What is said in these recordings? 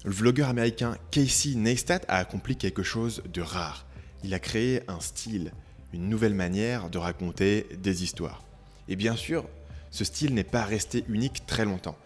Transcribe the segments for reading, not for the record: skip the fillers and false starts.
Le vlogueur américain Casey Neistat a accompli quelque chose de rare. Il a créé un style, une nouvelle manière de raconter des histoires. Et bien sûr, ce style n'est pas resté unique très longtemps.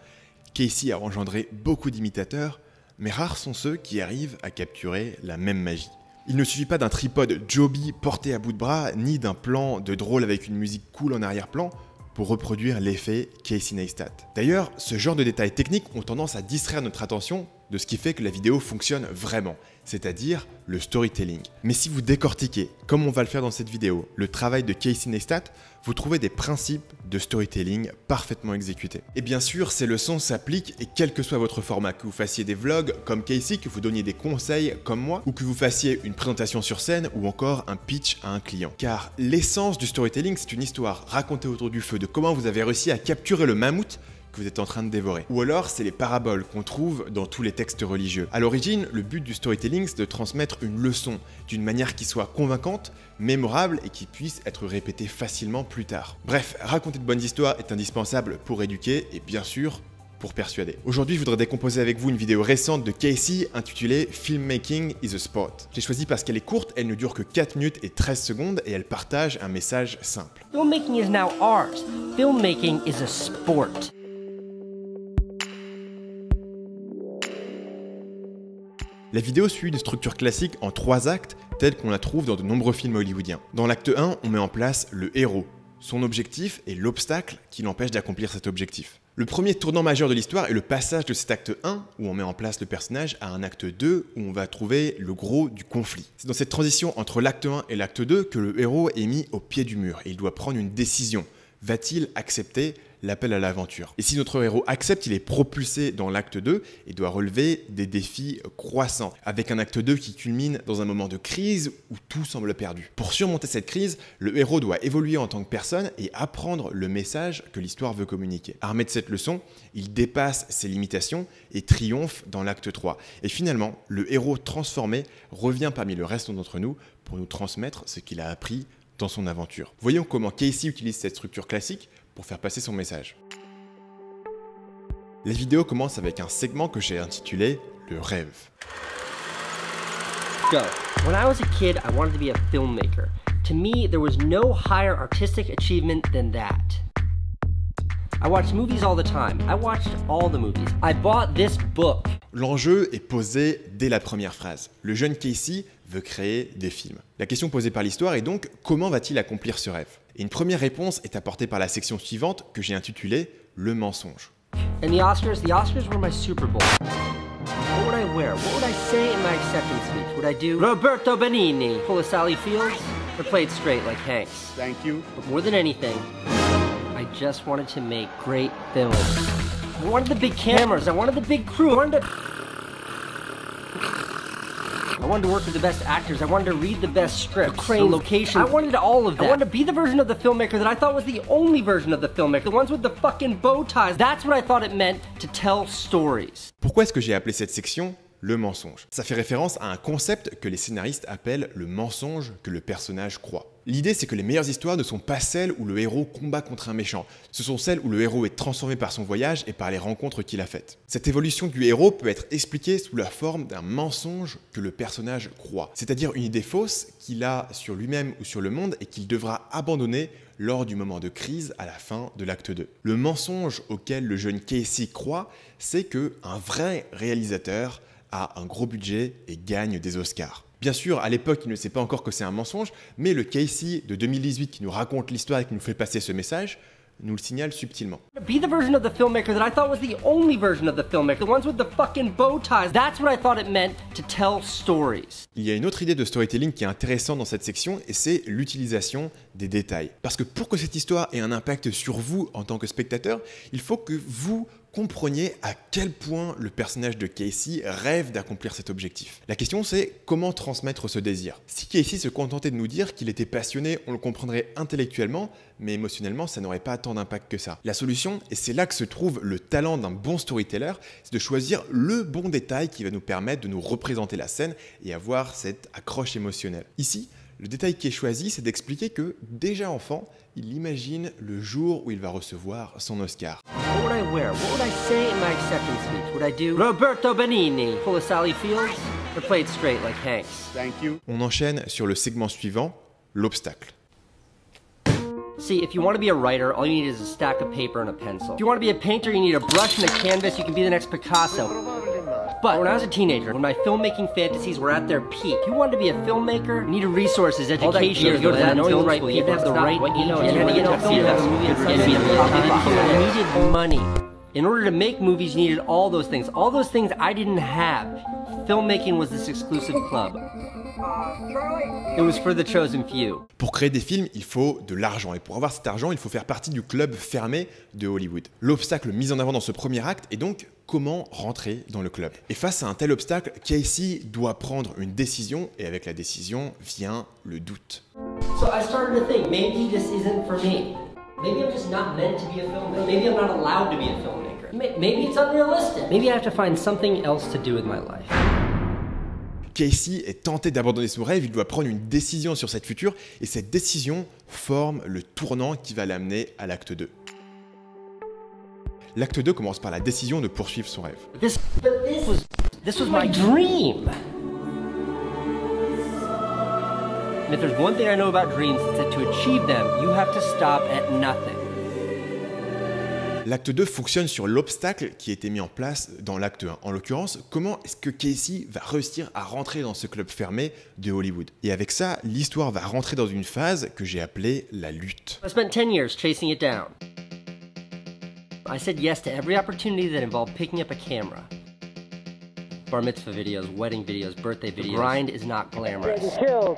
Casey a engendré beaucoup d'imitateurs, mais rares sont ceux qui arrivent à capturer la même magie. Il ne suffit pas d'un tripode Joby porté à bout de bras, ni d'un plan de drôle avec une musique cool en arrière-plan pour reproduire l'effet Casey Neistat. D'ailleurs, ce genre de détails techniques ont tendance à distraire notre attention de ce qui fait que la vidéo fonctionne vraiment, c'est-à-dire le storytelling. Mais si vous décortiquez, comme on va le faire dans cette vidéo, le travail de Casey Neistat, vous trouvez des principes de storytelling parfaitement exécutés. Et bien sûr, ces leçons s'appliquent et quel que soit votre format, que vous fassiez des vlogs comme Casey, que vous donniez des conseils comme moi, ou que vous fassiez une présentation sur scène ou encore un pitch à un client. Car l'essence du storytelling, c'est une histoire racontée autour du feu de comment vous avez réussi à capturer le mammouth que vous êtes en train de dévorer. Ou alors, c'est les paraboles qu'on trouve dans tous les textes religieux. À l'origine, le but du storytelling, c'est de transmettre une leçon d'une manière qui soit convaincante, mémorable et qui puisse être répétée facilement plus tard. Bref, raconter de bonnes histoires est indispensable pour éduquer et bien sûr, pour persuader. Aujourd'hui, je voudrais décomposer avec vous une vidéo récente de Casey intitulée Filmmaking is a Sport. Je l'ai choisie parce qu'elle est courte, elle ne dure que 4 minutes et 13 secondes et elle partage un message simple. Filmmaking is now art. Filmmaking is a sport. La vidéo suit une structure classique en 3 actes, telle qu'on la trouve dans de nombreux films hollywoodiens. Dans l'acte 1, on met en place le héros, son objectif et l'obstacle qui l'empêche d'accomplir cet objectif. Le premier tournant majeur de l'histoire est le passage de cet acte 1, où on met en place le personnage, à un acte 2, où on va trouver le gros du conflit. C'est dans cette transition entre l'acte 1 et l'acte 2 que le héros est mis au pied du mur et il doit prendre une décision. Va-t-il accepter l'appel à l'aventure? Et si notre héros accepte, il est propulsé dans l'acte 2 et doit relever des défis croissants, avec un acte 2 qui culmine dans un moment de crise où tout semble perdu. Pour surmonter cette crise, le héros doit évoluer en tant que personne et apprendre le message que l'histoire veut communiquer. Armé de cette leçon, il dépasse ses limitations et triomphe dans l'acte 3. Et finalement, le héros transformé revient parmi le reste d'entre nous pour nous transmettre ce qu'il a appris dans son aventure. Voyons comment Casey utilise cette structure classique pour faire passer son message. La vidéo commence avec un segment que j'ai intitulé « Le rêve ». Go. When I was a kid, I wanted to be a filmmaker. To me, there was no higher artistic achievement than that. I watched movies all the time. I watched all the movies. I bought this book. L'enjeu est posé dès la première phrase. Le jeune Casey veut créer des films. La question posée par l'histoire est donc comment va-t-il accomplir ce rêve? Et une première réponse est apportée par la section suivante que j'ai intitulée « Le mensonge ». And the Oscars were my Super Bowl. What would I wear? What would I say in my acceptance speech? Would I do Roberto Benigni, pull a Sally Fields, or play it straight like Hanks? Thank you. But more than anything, I just wanted to make great films. I wanted the big cameras, I wanted the big crew, I wanted to work with the best actors, I wanted to read the best scripts, the crane locations, I wanted all of that. I wanted to be the version of the filmmaker that I thought was the only version of the filmmaker, the ones with the fucking bow ties. That's what I thought it meant to tell stories. Pourquoi est-ce que j'ai appelé cette section le mensonge? Ça fait référence à un concept que les scénaristes appellent le mensonge que le personnage croit. L'idée, c'est que les meilleures histoires ne sont pas celles où le héros combat contre un méchant. Ce sont celles où le héros est transformé par son voyage et par les rencontres qu'il a faites. Cette évolution du héros peut être expliquée sous la forme d'un mensonge que le personnage croit. C'est-à-dire une idée fausse qu'il a sur lui-même ou sur le monde et qu'il devra abandonner lors du moment de crise à la fin de l'acte 2. Le mensonge auquel le jeune Casey croit, c'est qu'un vrai réalisateur a un gros budget et gagne des Oscars. Bien sûr, à l'époque, il ne sait pas encore que c'est un mensonge, mais le Casey de 2018 qui nous raconte l'histoire et qui nous fait passer ce message, nous le signale subtilement. Be the version of the filmmaker that I thought was the only version of the filmmaker, the ones with the fucking bow ties. That's what I thought it meant to tell stories. Il y a une autre idée de storytelling qui est intéressante dans cette section et c'est l'utilisation des détails. Parce que pour que cette histoire ait un impact sur vous en tant que spectateur, il faut que vous compreniez à quel point le personnage de Casey rêve d'accomplir cet objectif. La question c'est comment transmettre ce désir. Si Casey se contentait de nous dire qu'il était passionné, on le comprendrait intellectuellement, mais émotionnellement ça n'aurait pas tant d'impact que ça. La solution, et c'est là que se trouve le talent d'un bon storyteller, c'est de choisir le bon détail qui va nous permettre de nous représenter la scène et avoir cette accroche émotionnelle. Ici, le détail qui est choisi, c'est d'expliquer que, déjà enfant, il imagine le jour où il va recevoir son Oscar. What would I wear? What would I say in my acceptance speech? Would I do Roberto Benigni, pull a Sally Fields, or play it straight like Hanks? Thank you. On enchaîne sur le segment suivant, l'obstacle. See, if you want to be a writer, all you need is a stack of paper and a pencil. If you want to be a painter, you need a brush and a canvas, you can be the next Picasso. But when I was a teenager, when my filmmaking fantasies were at their peak, if you wanted to be a filmmaker, you needed resources, education, you go to that film right people, you have the right age, you had to get to see that movie, you needed money. In order to make movies, you needed all those things. All those things I didn't have. Filmmaking was this exclusive club. It was for the chosen few. Pour créer des films, il faut de l'argent. Et pour avoir cet argent, il faut faire partie du club fermé de Hollywood. L'obstacle mis en avant dans ce premier acte est donc comment rentrer dans le club. Et face à un tel obstacle, Casey doit prendre une décision, et avec la décision vient le doute. So I started to think, maybe this isn't for me. Maybe I'm just not meant to be a filmmaker. Maybe I'm not allowed to be a filmmaker. Maybe it's unrealistic. Maybe I have to find something else to do with my life. Casey est tenté d'abandonner son rêve, il doit prendre une décision sur cette future, et cette décision forme le tournant qui va l'amener à l'acte 2. L'acte 2 commence par la décision de poursuivre son rêve. This was my dream. And if there's one thing I know about dreams, it's that to achieve them, you have to stop at nothing. L'acte 2 fonctionne sur l'obstacle qui a été mis en place dans l'acte 1. En l'occurrence, comment est-ce que Casey va réussir à rentrer dans ce club fermé de Hollywood? Et avec ça, l'histoire va rentrer dans une phase que j'ai appelée la lutte. I spent 10 years chasing it down. I said yes to every opportunity that involved picking up a camera. Bar mitzvah videos, wedding videos, birthday videos. The grind is not glamorous. Getting killed.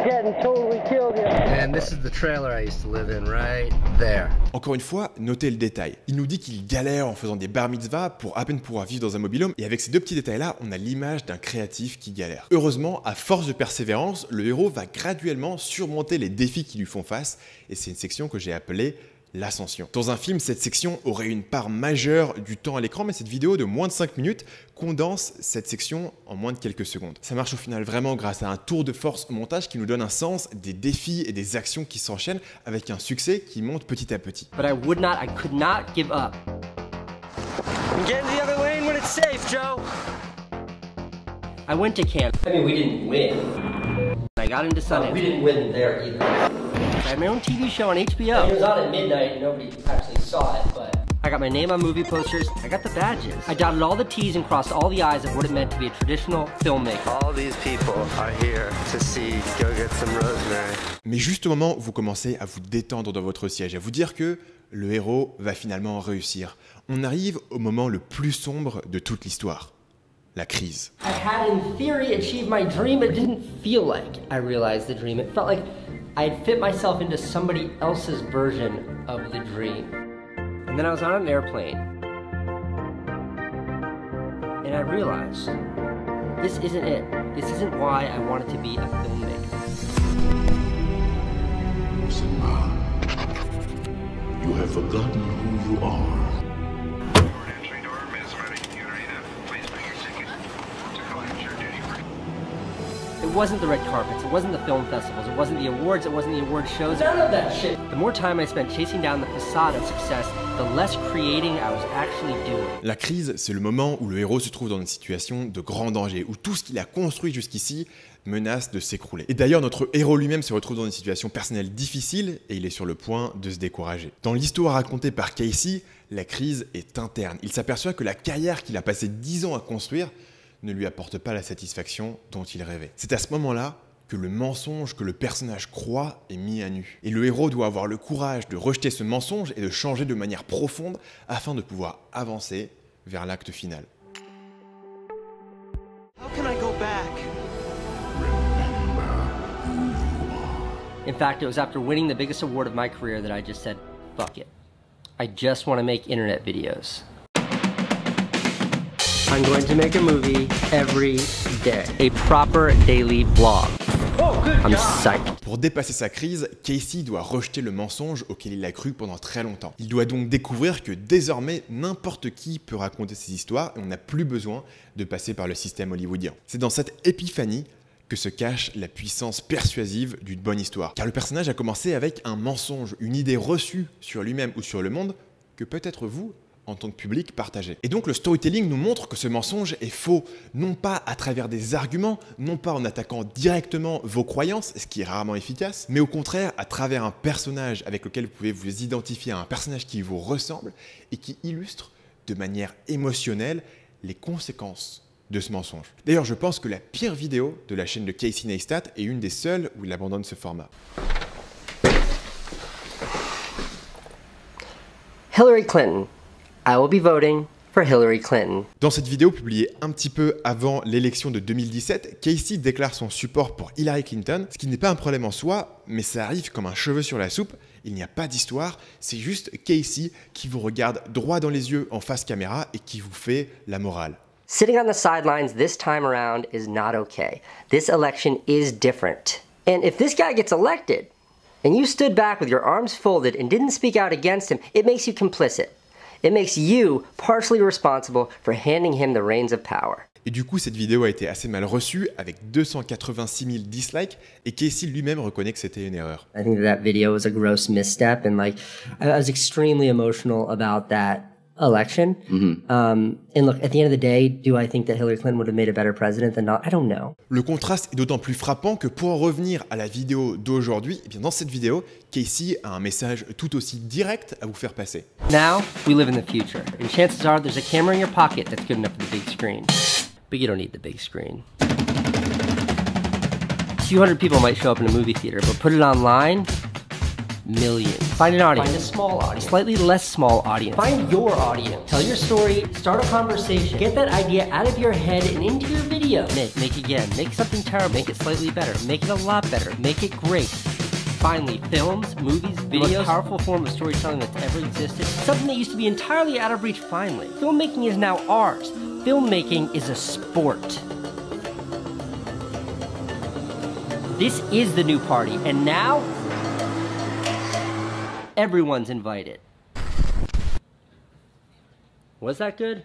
Getting totally killed here. And this is the trailer I used to live in right there. Encore une fois, notez le détail. Il nous dit qu'il galère en faisant des bar mitzvahs pour à peine pouvoir vivre dans un mobil-home. Et avec ces deux petits détails-là, on a l'image d'un créatif qui galère. Heureusement, à force de persévérance, le héros va graduellement surmonter les défis qui lui font face. Et c'est une section que j'ai appelée l'ascension. Dans un film, cette section aurait une part majeure du temps à l'écran, mais cette vidéo de moins de 5 minutes condense cette section en moins de quelques secondes. Ça marche au final vraiment grâce à un tour de force au montage qui nous donne un sens des défis et des actions qui s'enchaînent avec un succès qui monte petit à petit. But I could not give up. Get in the other lane when it's safe, Joe. I went to camp. I mean, we didn't win. I got into Sundance. We didn't win there either. I had my own TV show on HBO. It was on at midnight and nobody actually saw it, but I got my name on movie posters. I got the badges. I dotted all the T's and crossed all the I's of what it meant to be a traditional filmmaker. All these people are here to see Go Get Some Rosemary. Mais juste au moment où vous commencez à vous détendre dans votre siège, à vous dire que le héros va finalement réussir, on arrive au moment le plus sombre de toute l'histoire. La crise. I had in theory achieved my dream, but it didn't feel like I realized the dream. It felt like I had fit myself into somebody else's version of the dream. And then I was on an airplane, and I realized, this isn't it. This isn't why I wanted to be a filmmaker. Listen, man. You have forgotten who you are. It wasn't the red carpets, it wasn't the film festivals, it wasn't the awards, it wasn't the award shows. None of that shit. The more time I spent chasing down the facade of success, the less creating I was actually doing. La crise, c'est le moment où le héros se trouve dans une situation de grand danger, où tout ce qu'il a construit jusqu'ici menace de s'écrouler. Et d'ailleurs, notre héros lui-même se retrouve dans une situation personnelle difficile et il est sur le point de se décourager. Dans l'histoire racontée par Casey, la crise est interne. Il s'aperçoit que la carrière qu'il a passé 10 ans à construire ne lui apporte pas la satisfaction dont il rêvait. C'est à ce moment-là que le mensonge que le personnage croit est mis à nu. Et le héros doit avoir le courage de rejeter ce mensonge et de changer de manière profonde afin de pouvoir avancer vers l'acte final. How can I go back? In fact, it was after winning the biggest award of my career that I just said, fuck it. I just want to make internet videos. I'm going to make a movie every day. A proper daily vlog. Oh, good I'm psyched. Pour dépasser sa crise, Casey doit rejeter le mensonge auquel il a cru pendant très longtemps. Il doit donc découvrir que désormais, n'importe qui peut raconter ses histoires et on n'a plus besoin de passer par le système hollywoodien. C'est dans cette épiphanie que se cache la puissance persuasive d'une bonne histoire. Car le personnage a commencé avec un mensonge, une idée reçue sur lui-même ou sur le monde que peut-être vous, en tant que public, partagez. Et donc le storytelling nous montre que ce mensonge est faux, non pas à travers des arguments, non pas en attaquant directement vos croyances, ce qui est rarement efficace, mais au contraire à travers un personnage avec lequel vous pouvez vous identifier à un personnage qui vous ressemble et qui illustre de manière émotionnelle les conséquences de ce mensonge. D'ailleurs, je pense que la pire vidéo de la chaîne de Casey Neistat est une des seules où il abandonne ce format. Hillary Clinton. I will be voting for Hillary Clinton. Dans cette vidéo publiée un petit peu avant l'élection de 2017, Casey déclare son support pour Hillary Clinton, ce qui n'est pas un problème en soi, mais ça arrive comme un cheveu sur la soupe. Il n'y a pas d'histoire, c'est juste Casey qui vous regarde droit dans les yeux en face caméra et qui vous fait la morale. Sitting on the sidelines this time around is not okay. This election is different. And if this guy gets elected, and you stood back with your arms folded and didn't speak out against him, it makes you complicit. It makes you partially responsible for handing him the reins of power. Et du coup, cette vidéo a été assez mal reçue, avec 286 000 dislikes, et Casey lui-même reconnaît que c'était une erreur. I think that video was a gross misstep, and like, I was extremely emotional about that election. And look, at the end of the day, do I think that Hillary Clinton would have made a better president than not? I don't know. Le contraste est d'autant plus frappant que pour en revenir à la vidéo d'aujourd'hui, eh bien dans cette vidéo, Casey a un message tout aussi direct à vous faire passer. Now, we live in the future, and chances are there's a camera in your pocket that's good enough for the big screen. But you don't need the big screen. A few hundred people might show up in a movie theater, but put it online, millions. Find an audience. Find a small audience. Slightly less small audience. Find your audience. Tell your story, start a conversation, get that idea out of your head and into your video. Make again. Make something terrible. Make it slightly better. Make it a lot better. Make it great. Finally, films, movies, videos, the most powerful form of storytelling that's ever existed. Something that used to be entirely out of reach finally. Filmmaking is now ours. Filmmaking is a sport. This is the new party, and now everyone's invited. Was that good?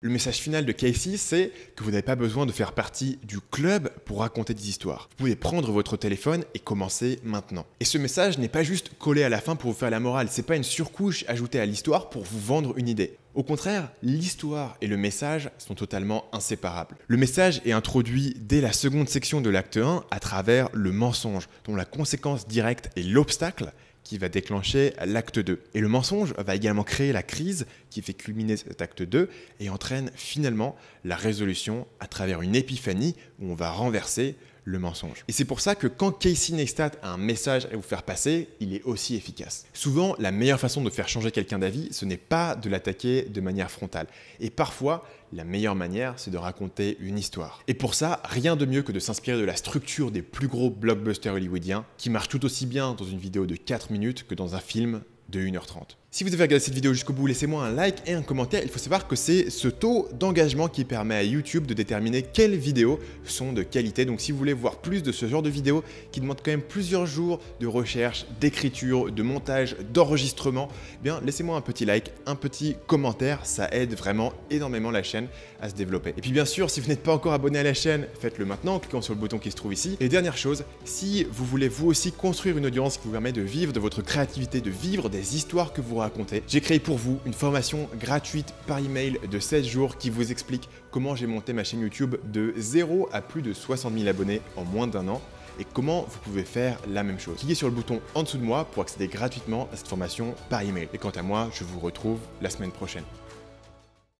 Le message final de Casey, c'est que vous n'avez pas besoin de faire partie du club pour raconter des histoires. Vous pouvez prendre votre téléphone et commencer maintenant. Et ce message n'est pas juste collé à la fin pour vous faire la morale, c'est pas une surcouche ajoutée à l'histoire pour vous vendre une idée. Au contraire, l'histoire et le message sont totalement inséparables. Le message est introduit dès la seconde section de l'acte 1 à travers le mensonge, dont la conséquence directe est l'obstacle qui va déclencher l'acte 2. Et le mensonge va également créer la crise qui fait culminer cet acte 2 et entraîne finalement la résolution à travers une épiphanie où on va renverser le mensonge. Et c'est pour ça que quand Casey Neistat a un message à vous faire passer, il est aussi efficace. Souvent, la meilleure façon de faire changer quelqu'un d'avis, ce n'est pas de l'attaquer de manière frontale. Et parfois, la meilleure manière, c'est de raconter une histoire. Et pour ça, rien de mieux que de s'inspirer de la structure des plus gros blockbusters hollywoodiens, qui marchent tout aussi bien dans une vidéo de 4 minutes que dans un film de 1h30. Si vous avez regardé cette vidéo jusqu'au bout, laissez-moi un like et un commentaire. Il faut savoir que c'est ce taux d'engagement qui permet à YouTube de déterminer quelles vidéos sont de qualité. Donc si vous voulez voir plus de ce genre de vidéos qui demandent quand même plusieurs jours de recherche, d'écriture, de montage, d'enregistrement, eh bien laissez-moi un petit like, un petit commentaire. Ça aide vraiment énormément la chaîne à se développer. Et puis bien sûr, si vous n'êtes pas encore abonné à la chaîne, faites-le maintenant en cliquant sur le bouton qui se trouve ici. Et dernière chose, si vous voulez vous aussi construire une audience qui vous permet de vivre de votre créativité, de vivre des histoires que vous raconter. J'ai créé pour vous une formation gratuite par email de 16 jours qui vous explique comment j'ai monté ma chaîne YouTube de 0 à plus de 60 000 abonnés en moins d'un an et comment vous pouvez faire la même chose. Cliquez sur le bouton en dessous de moi pour accéder gratuitement à cette formation par email. Et quant à moi, je vous retrouve la semaine prochaine.